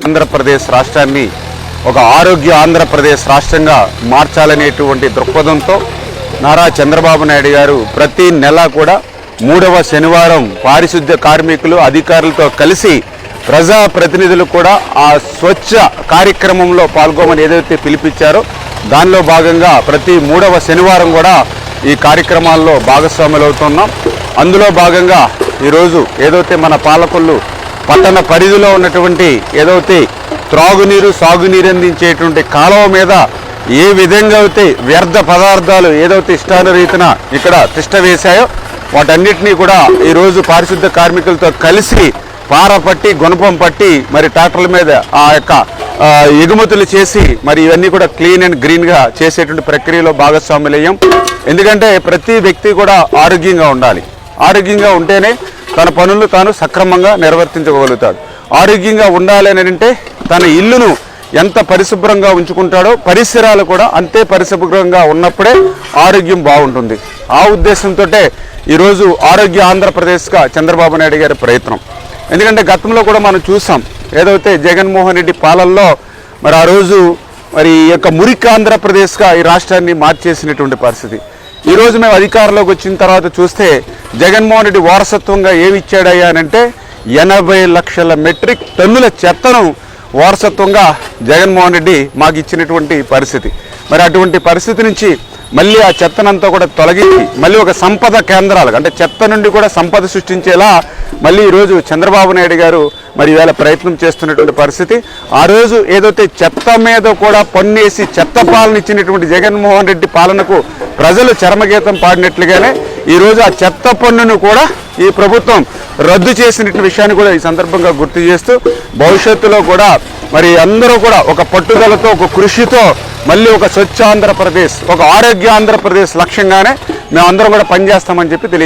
ఆంధ్రప్రదేశ్ రాష్ట్రాన్ని ఒక ఆరోగ్య ఆంధ్రప్రదేశ్ రాష్ట్రంగా మార్చాలనేటువంటి దృక్పథంతో నారా చంద్రబాబు నాయుడు గారు ప్రతి నెల కూడా 3వ శనివారం పారిశుద్ధ్య కార్మికులు అధికారులతో కలిసి ప్రజాప్రతినిధులు కూడా ఆ స్వచ్ఛ కార్యక్రమంలో పాల్గొమని ఏదైతే పిలిపించారో దానిలో భాగంగా ప్రతి 3వ శనివారం కూడా ఈ కార్యక్రమాల్లో భాగస్వాములు అవుతున్నాం. అందులో భాగంగా ఈరోజు ఏదైతే మన పాలకులు పట్టణ పరిధిలో ఉన్నటువంటి ఏదైతే త్రాగునీరు సాగునీరు అందించేటువంటి కాలువ మీద ఏ విధంగా అయితే వ్యర్థ పదార్థాలు ఏదైతే ఇష్టానురీతిన ఇక్కడ తిష్ట వేశాయో వాటన్నిటినీ కూడా ఈరోజు పారిశుద్ధ కార్మికులతో కలిసి పార పట్టి గుణపం పట్టి మరి ట్రాక్టర్ల మీద ఆ యొక్క ఎగుమతులు చేసి మరి ఇవన్నీ కూడా క్లీన్ అండ్ గ్రీన్గా చేసేటువంటి ప్రక్రియలో భాగస్వాములయ్యాం. ఎందుకంటే ప్రతి వ్యక్తి కూడా ఆరోగ్యంగా ఉండాలి. ఆరోగ్యంగా ఉంటేనే తన పనులు తాను సక్రమంగా నిర్వర్తించగలుగుతాడు. ఆరోగ్యంగా ఉండాలి అని అంటే తన ఇల్లును ఎంత పరిశుభ్రంగా ఉంచుకుంటాడో పరిసరాలు కూడా అంతే పరిశుభ్రంగా ఉన్నప్పుడే ఆరోగ్యం బాగుంటుంది. ఆ ఉద్దేశంతో ఈరోజు ఆరోగ్య ఆంధ్రప్రదేశ్గా చంద్రబాబు నాయుడు గారి ప్రయత్నం. ఎందుకంటే గతంలో కూడా మనం చూసాం ఏదైతే జగన్మోహన్ రెడ్డి పాలనలో మరి ఆ రోజు మరి ఈ యొక్క మురికి ఆంధ్రప్రదేశ్గా ఈ రాష్ట్రాన్ని మార్చేసినటువంటి పరిస్థితి. ఈరోజు మేము అధికారంలోకి వచ్చిన తర్వాత చూస్తే జగన్మోహన్ రెడ్డి వారసత్వంగా ఏమి ఇచ్చాడయ్యా అంటే 80 లక్షల మెట్రిక్ టన్నుల చెత్తను వారసత్వంగా జగన్మోహన్ రెడ్డి మాకు ఇచ్చినటువంటి పరిస్థితి. మరి అటువంటి పరిస్థితి నుంచి మళ్ళీ ఆ చెత్తనంతా కూడా తొలగించి మళ్ళీ ఒక సంపద కేంద్రాలు అంటే చెత్త నుండి కూడా సంపద సృష్టించేలా మళ్ళీ ఈరోజు చంద్రబాబు నాయుడు గారు మరి ఈవేళ ప్రయత్నం చేస్తున్నటువంటి పరిస్థితి. ఆ రోజు ఏదైతే చెత్త మీద కూడా పన్నేసి చెత్త పాలన ఇచ్చినటువంటి జగన్మోహన్ రెడ్డి పాలనకు ప్రజలు చరమగీతం పాడినట్లుగానే ఈరోజు ఆ చెత్త పన్నును కూడా ఈ ప్రభుత్వం రద్దు చేసిన విషయాన్ని కూడా ఈ సందర్భంగా గుర్తు చేస్తూ భవిష్యత్తులో కూడా మరి అందరూ కూడా ఒక పట్టుదలతో ఒక కృషితో మళ్ళీ ఒక స్వచ్ఛ ఆంధ్రప్రదేశ్, ఒక ఆరోగ్య ఆంధ్రప్రదేశ్ లక్ష్యంగానే మేమందరం కూడా పనిచేస్తామని చెప్పి తెలియజేస్తాం.